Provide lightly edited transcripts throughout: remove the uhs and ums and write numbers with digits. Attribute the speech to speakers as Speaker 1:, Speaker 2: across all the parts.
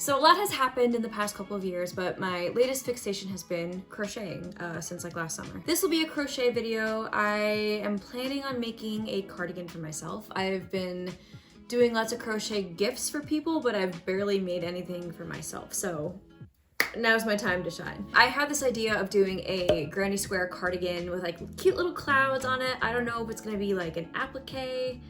Speaker 1: So a lot has happened in the past couple of years, but my latest fixation has been crocheting since like last summer. This will be a crochet video. I am planning on making a cardigan for myself. I've been doing lots of crochet gifts for people, but I've barely made anything for myself. So now's my time to shine. I had this idea of doing a granny square cardigan with like cute little clouds on it. I don't know if it's gonna be like an applique.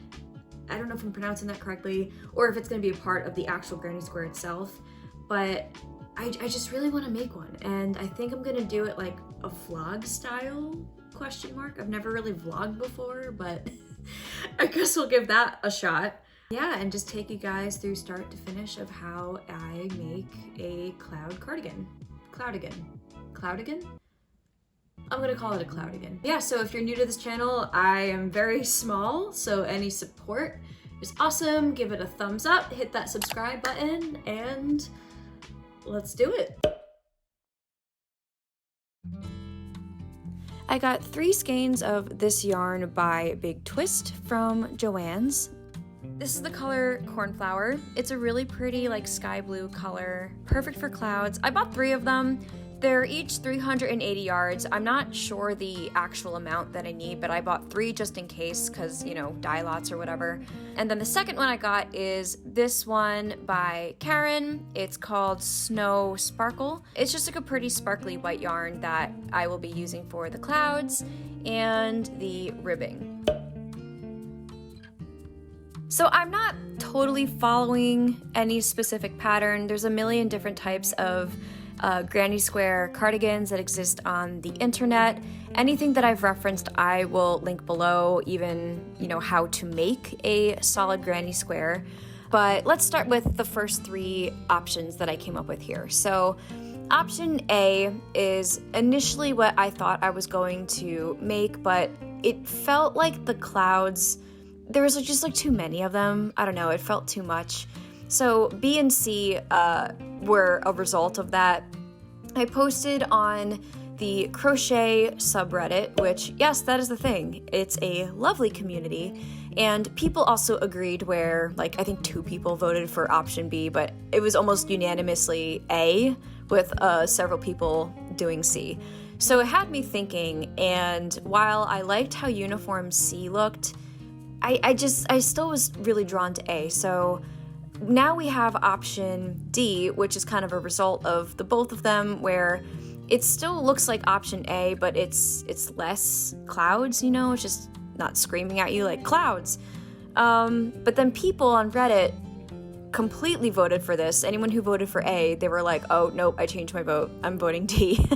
Speaker 1: I don't know if I'm pronouncing that correctly, or if it's gonna be a part of the actual granny square itself, but I just really wanna make one. And I think I'm gonna do it like a vlog style, question mark. I've never really vlogged before, but I guess we'll give that a shot. Yeah, and just take you guys through start to finish of how I make a cloud cardigan. Cloudigan? I'm gonna call it a cloudigan. Yeah, so if you're new to this channel, I am very small, so any support is awesome. Give it a thumbs up, hit that subscribe button, and let's do it. I got 3 skeins of this yarn by Big Twist from Joann's. This is the color Cornflower. It's a really pretty like sky blue color, perfect for clouds. I bought 3 of them. They're each 380 yards. I'm not sure the actual amount that I need, but I bought 3 just in case because, you know, dye lots or whatever. And then the second one I got is this one by Karen. It's called Snow Sparkle. It's just like a pretty sparkly white yarn that I will be using for the clouds and the ribbing. So I'm not totally following any specific pattern. There's a million different types of granny square cardigans that exist on the internet. Anything that I've referenced, I will link below, even, you know, how to make a solid granny square. But let's start with the first 3 options that I came up with here. So option A is initially what I thought I was going to make, but it felt like the clouds, there was just like too many of them. I don't know, it felt too much. So B and C were a result of that. I posted on the crochet subreddit, which, yes, that is the thing. It's a lovely community. And people also agreed where, like, I think 2 people voted for option B, but it was almost unanimously A, with several people doing C. So it had me thinking, and while I liked how uniform C looked, I still was really drawn to A. So now we have option D, which is kind of a result of the both of them, where it still looks like option A, but it's less clouds, you know, it's just not screaming at you like clouds. But then people on Reddit completely voted for this. Anyone who voted for A, they were like, oh, nope, I changed my vote. I'm voting D.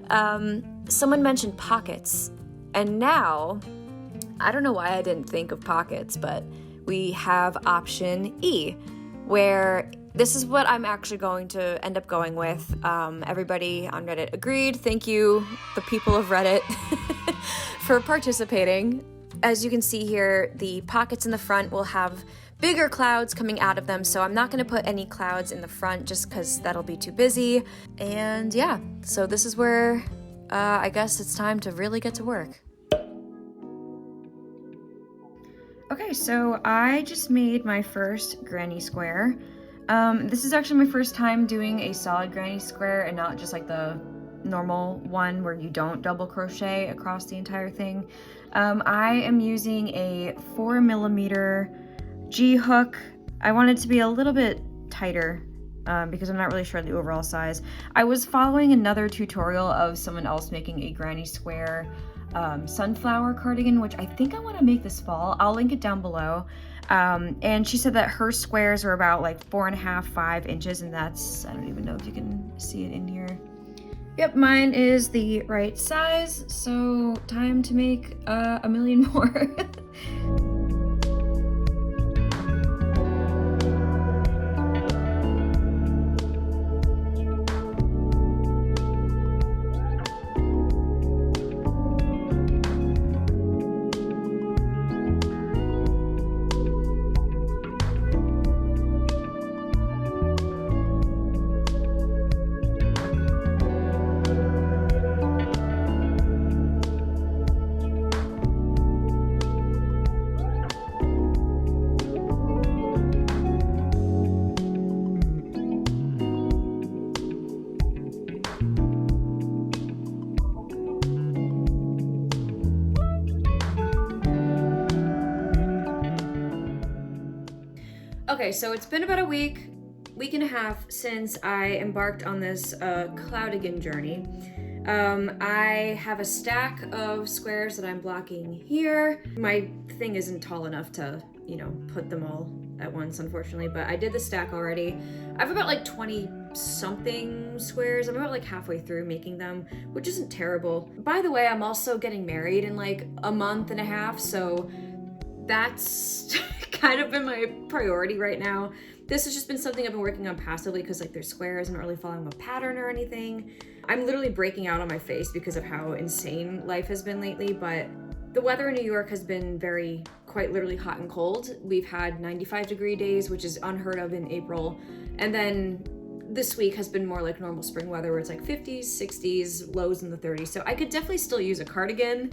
Speaker 1: Someone mentioned pockets, and now, I don't know why I didn't think of pockets, but we have option E, where this is what I'm actually going to end up going with. Everybody on Reddit agreed. Thank you, the people of Reddit, for participating. As you can see here, the pockets in the front will have bigger clouds coming out of them, so I'm not going to put any clouds in the front just because that'll be too busy. And yeah, so this is where I guess it's time to really get to work. Okay, so I just made my first granny square. This is actually my first time doing a solid granny square and not just like the normal one where you don't double crochet across the entire thing. I am using a 4mm G hook. I want it to be a little bit tighter because I'm not really sure the overall size. I was following another tutorial of someone else making a granny square sunflower cardigan, which I think I want to make this fall. I'll link it down below. And she said that her squares are about like 4.5, 5 inches, and that's, I don't even know if you can see it in here. Yep, mine is the right size, so time to make a million more. Okay, so it's been about a week and a half since I embarked on this cardigan journey. I have a stack of squares that I'm blocking here. My thing isn't tall enough to, you know, put them all at once, unfortunately, but I did the stack already. I have about like 20 something squares. I'm about like halfway through making them, which isn't terrible. By the way, I'm also getting married in like a month and a half, so that's kind of been my priority right now. This has just been something I've been working on passively because like there's squares, I'm not really following a pattern or anything. I'm literally breaking out on my face because of how insane life has been lately, but the weather in New York has been quite literally hot and cold. We've had 95-degree days, which is unheard of in April. And then this week has been more like normal spring weather where it's like 50s, 60s, lows in the 30s. So I could definitely still use a cardigan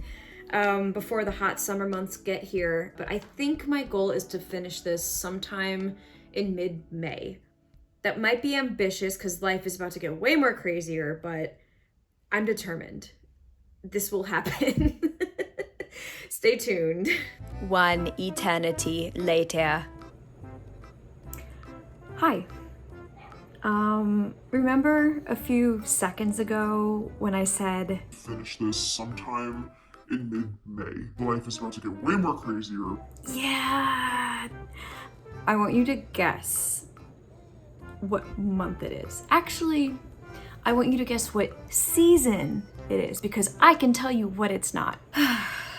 Speaker 1: before the hot summer months get here. But I think my goal is to finish this sometime in mid-May. That might be ambitious because life is about to get way more crazier, but I'm determined. This will happen. Stay tuned.
Speaker 2: One eternity later.
Speaker 1: Hi. Remember a few seconds ago when I said
Speaker 3: finish this sometime in mid-May. Life is about to get way more crazier.
Speaker 1: Yeah. I want you to guess what month it is. Actually, I want you to guess what season it is because I can tell you what it's not.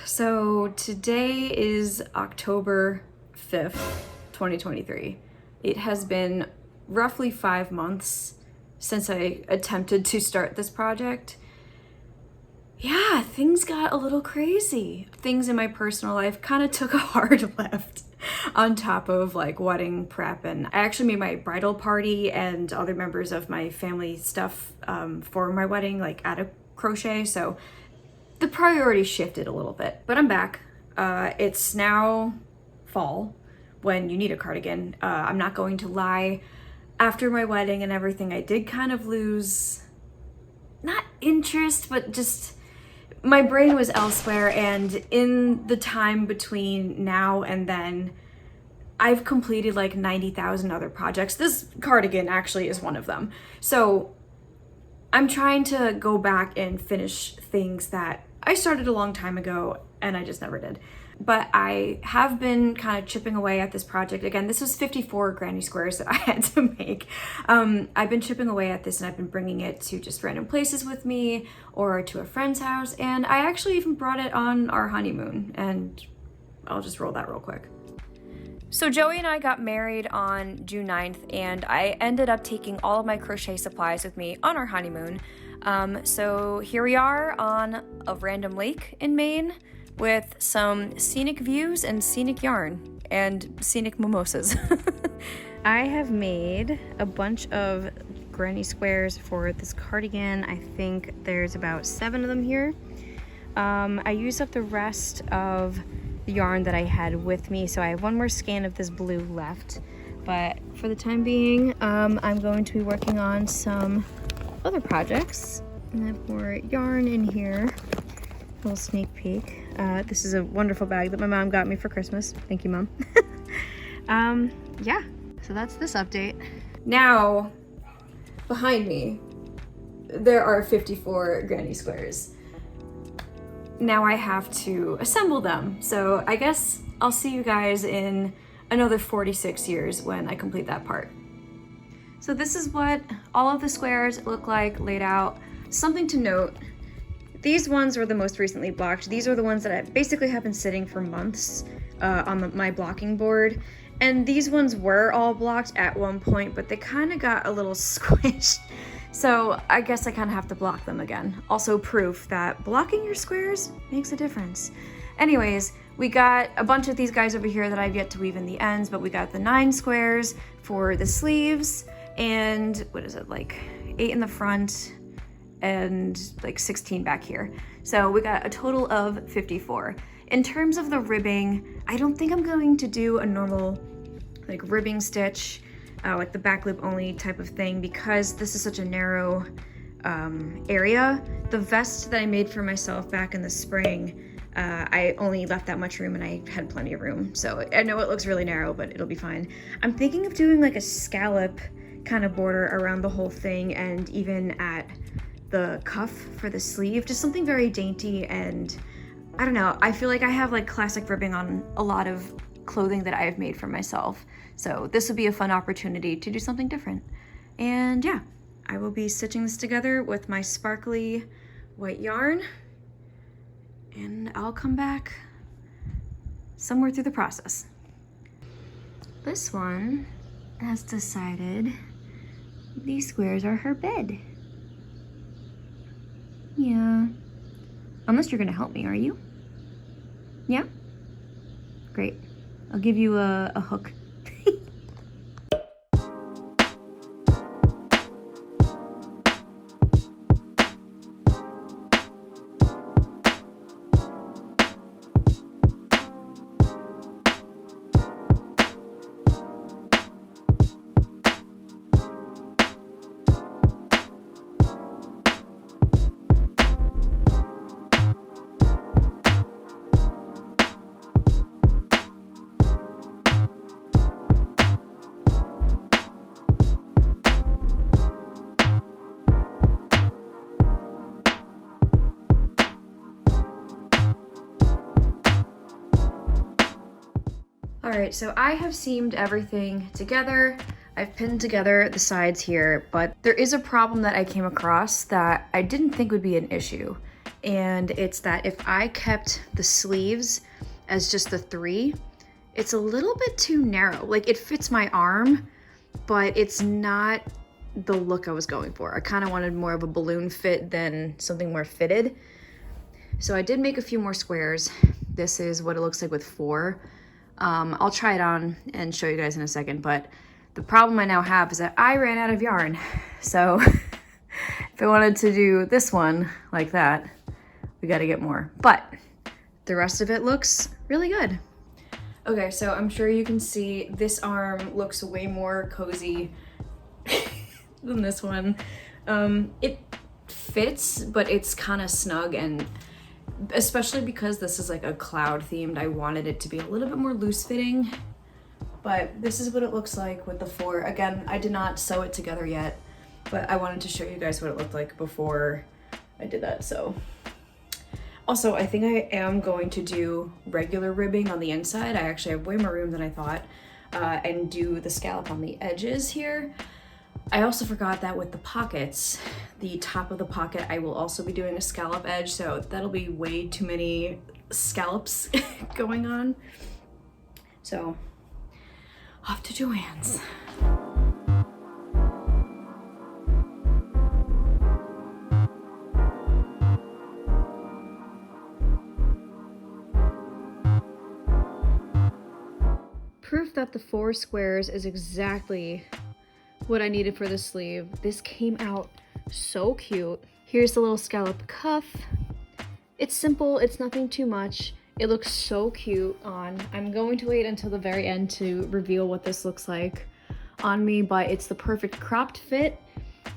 Speaker 1: So today is October 5th, 2023. It has been roughly 5 months since I attempted to start this project. Yeah, things got a little crazy. Things in my personal life kind of took a hard left on top of like wedding prep, and I actually made my bridal party and other members of my family stuff for my wedding like out of crochet, so the priority shifted a little bit. But I'm back. It's now fall when you need a cardigan. I'm not going to lie, after my wedding and everything, I did kind of lose, not interest, but just my brain was elsewhere, and in the time between now and then, I've completed like 90,000 other projects. This cardigan actually is one of them. So I'm trying to go back and finish things that I started a long time ago and I just never did. But I have been kind of chipping away at this project. Again, this was 54 granny squares that I had to make. I've been chipping away at this and I've been bringing it to just random places with me or to a friend's house. And I actually even brought it on our honeymoon, and I'll just roll that real quick. So Joey and I got married on June 9th, and I ended up taking all of my crochet supplies with me on our honeymoon. So here we are on a random lake in Maine with some scenic views and scenic yarn and scenic mimosas. I have made a bunch of granny squares for this cardigan. I think there's about 7 of them here. I used up the rest of the yarn that I had with me, so I have one more skein of this blue left. But for the time being, I'm going to be working on some other projects. I have more yarn in here. A little sneak peek. This is a wonderful bag that my mom got me for Christmas. Thank you, Mom. Yeah, so that's this update. Now, behind me, there are 54 granny squares. Now I have to assemble them. So I guess I'll see you guys in another 46 years when I complete that part. So this is what all of the squares look like laid out. Something to note, these ones were the most recently blocked. These are the ones that I basically have been sitting for months on my blocking board. And these ones were all blocked at one point, but they kind of got a little squished. So I guess I kind of have to block them again. Also proof that blocking your squares makes a difference. Anyways, we got a bunch of these guys over here that I've yet to weave in the ends, but we got the 9 squares for the sleeves, and what is it, like 8 in the front and like 16 back here. So we got a total of 54. In terms of the ribbing, I don't think I'm going to do a normal like ribbing stitch, like the back loop only type of thing, because this is such a narrow area. The vest that I made for myself back in the spring, I only left that much room and I had plenty of room. So I know it looks really narrow, but it'll be fine. I'm thinking of doing like a scallop kind of border around the whole thing and even at the cuff for the sleeve, just something very dainty. And I don't know, I feel like I have like classic ribbing on a lot of clothing that I've made for myself. So this would be a fun opportunity to do something different. And yeah, I will be stitching this together with my sparkly white yarn, and I'll come back somewhere through the process. This one has decided these squares are her bed. Yeah. Unless you're gonna help me, are you? Yeah? Great. I'll give you a hook. All right, so I have seamed everything together. I've pinned together the sides here, but there is a problem that I came across that I didn't think would be an issue. And it's that if I kept the sleeves as just the 3, it's a little bit too narrow. Like, it fits my arm, but it's not the look I was going for. I kind of wanted more of a balloon fit than something more fitted. So I did make a few more squares. This is what it looks like with 4. I'll try it on and show you guys in a second, but the problem I now have is that I ran out of yarn. So if I wanted to do this one like that, we got to get more. But the rest of it looks really good. Okay, so I'm sure you can see this arm looks way more cozy than this one. It fits, but it's kind of snug, and especially because this is like a cloud themed, I wanted it to be a little bit more loose fitting. But this is what it looks like with the 4. Again, I did not sew it together yet, but I wanted to show you guys what it looked like before I did that. So also, I think I am going to do regular ribbing on the inside. I actually have way more room than I thought, and do the scallop on the edges here. I also forgot that with the pockets, the top of the pocket, I will also be doing a scallop edge, so that'll be way too many scallops going on. So, off to Joann's. Proof that the 4 squares is exactly what I needed for the sleeve. This came out so cute. Here's the little scallop cuff. It's simple, it's nothing too much. It looks so cute on. I'm going to wait until the very end to reveal what this looks like on me, but it's the perfect cropped fit.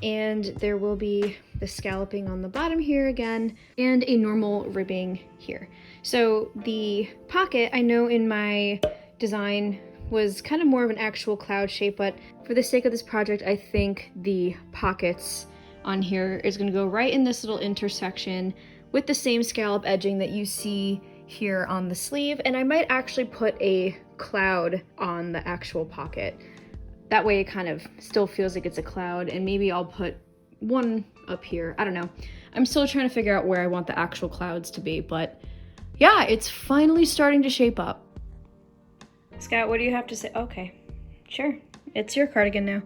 Speaker 1: And there will be the scalloping on the bottom here again, and a normal ribbing here. So the pocket, I know in my design was kind of more of an actual cloud shape, but for the sake of this project, I think the pockets on here is gonna go right in this little intersection with the same scallop edging that you see here on the sleeve. And I might actually put a cloud on the actual pocket. That way it kind of still feels like it's a cloud, and maybe I'll put one up here. I don't know. I'm still trying to figure out where I want the actual clouds to be, but yeah, it's finally starting to shape up. Scott, what do you have to say? Okay, sure. It's your cardigan now.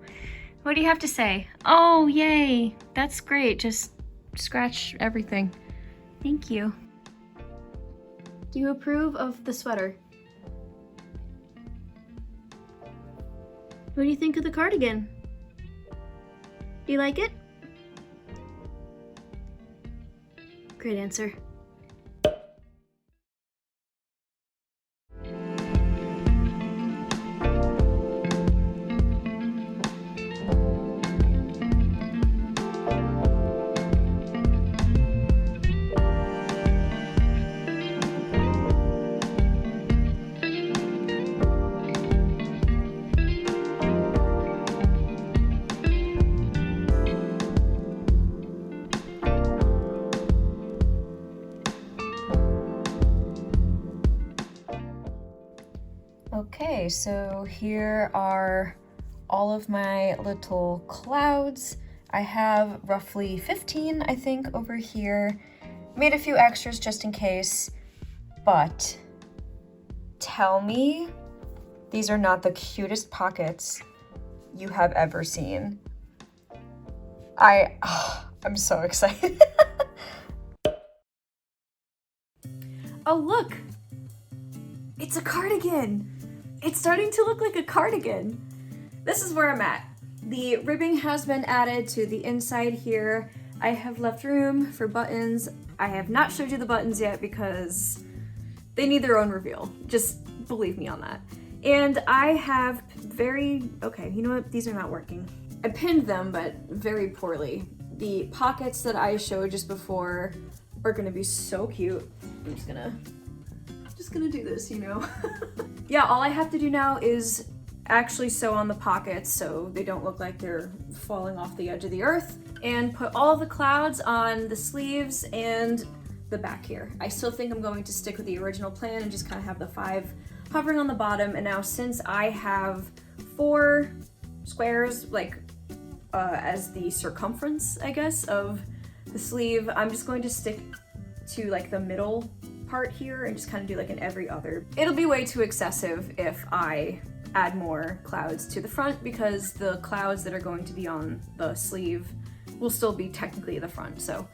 Speaker 1: What do you have to say? Oh, yay. That's great. Just scratch everything. Thank you. Do you approve of the sweater? What do you think of the cardigan? Do you like it? Great answer. Okay, so here are all of my little clouds. I have roughly 15, I think, over here. Made a few extras just in case, but tell me these are not the cutest pockets you have ever seen. I'm so excited. Oh, look! It's a cardigan! It's starting to look like a cardigan. This is where I'm at. The ribbing has been added to the inside here. I have left room for buttons. I have not showed you the buttons yet because they need their own reveal. Just believe me on that. And I have okay, you know what? These are not working. I pinned them, but very poorly. The pockets that I showed just before are gonna be so cute. I'm just gonna do this, you know? Yeah, all I have to do now is actually sew on the pockets so they don't look like they're falling off the edge of the earth, and put all the clouds on the sleeves and the back here. I still think I'm going to stick with the original plan and just kind of have the 5 hovering on the bottom. And now since I have 4 squares, like as the circumference, I guess, of the sleeve, I'm just going to stick to like the middle part here and just kind of do like an every other. It'll be way too excessive if I add more clouds to the front because the clouds that are going to be on the sleeve will still be technically the front. So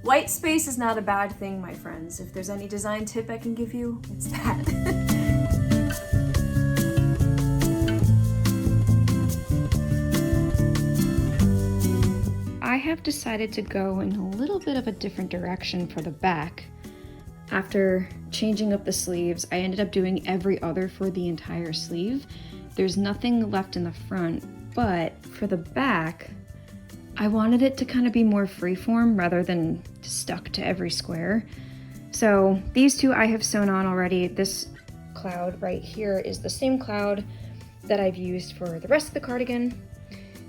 Speaker 1: white space is not a bad thing, my friends. If there's any design tip I can give you, it's that. I have decided to go in a little bit of a different direction for the back. After changing up the sleeves, I ended up doing every other for the entire sleeve. There's nothing left in the front, but for the back, I wanted it to kind of be more freeform rather than stuck to every square. So these two I have sewn on already. This cloud right here is the same cloud that I've used for the rest of the cardigan.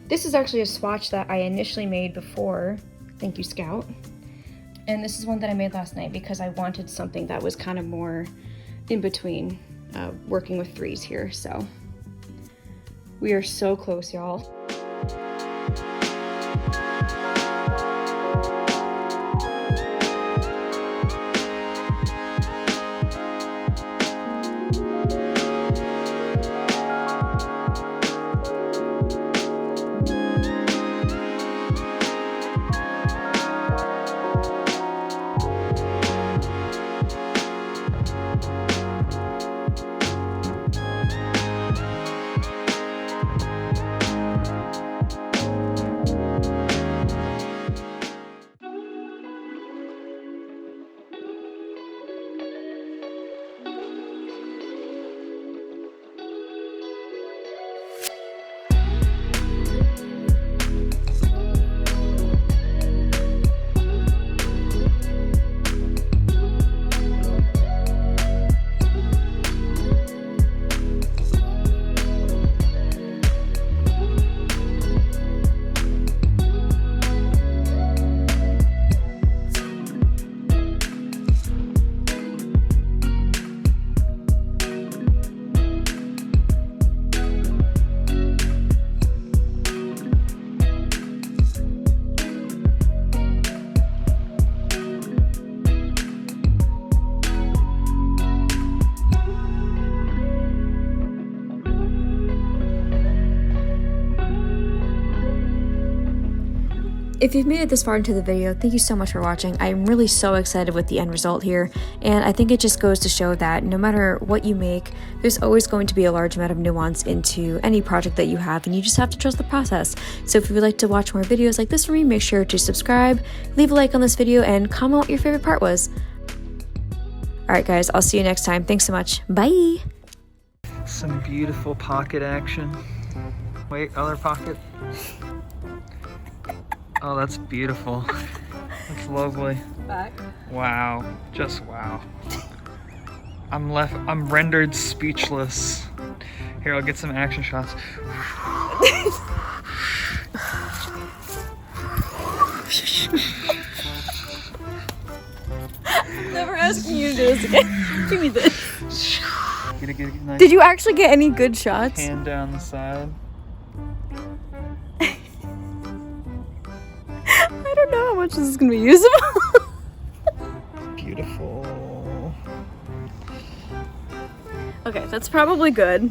Speaker 1: This is actually a swatch that I initially made before. Thank you, Scout. And this is one that I made last night because I wanted something that was kind of more in between, working with 3s here. So we are so close, y'all. If you've made it this far into the video, thank you so much for watching. I'm really so excited with the end result here, and I think it just goes to show that no matter what you make, there's always going to be a large amount of nuance into any project that you have, and you just have to trust the process. So if you would like to watch more videos like this from me, make sure to subscribe, leave a like on this video, and comment what your favorite part was. Alright guys, I'll see you next time. Thanks so much. Bye!
Speaker 4: Some beautiful pocket action. Wait, other pocket. Oh, that's beautiful. That's lovely.
Speaker 1: Back.
Speaker 4: Wow, just wow. I'm rendered speechless. Here, I'll get some action shots.
Speaker 1: Never asking you to do this again. Give me this.
Speaker 4: Get a nice
Speaker 1: Did you actually get any good shots?
Speaker 4: hand down the side.
Speaker 1: I don't know how much this is gonna be usable.
Speaker 4: Beautiful.
Speaker 1: Okay, that's probably good.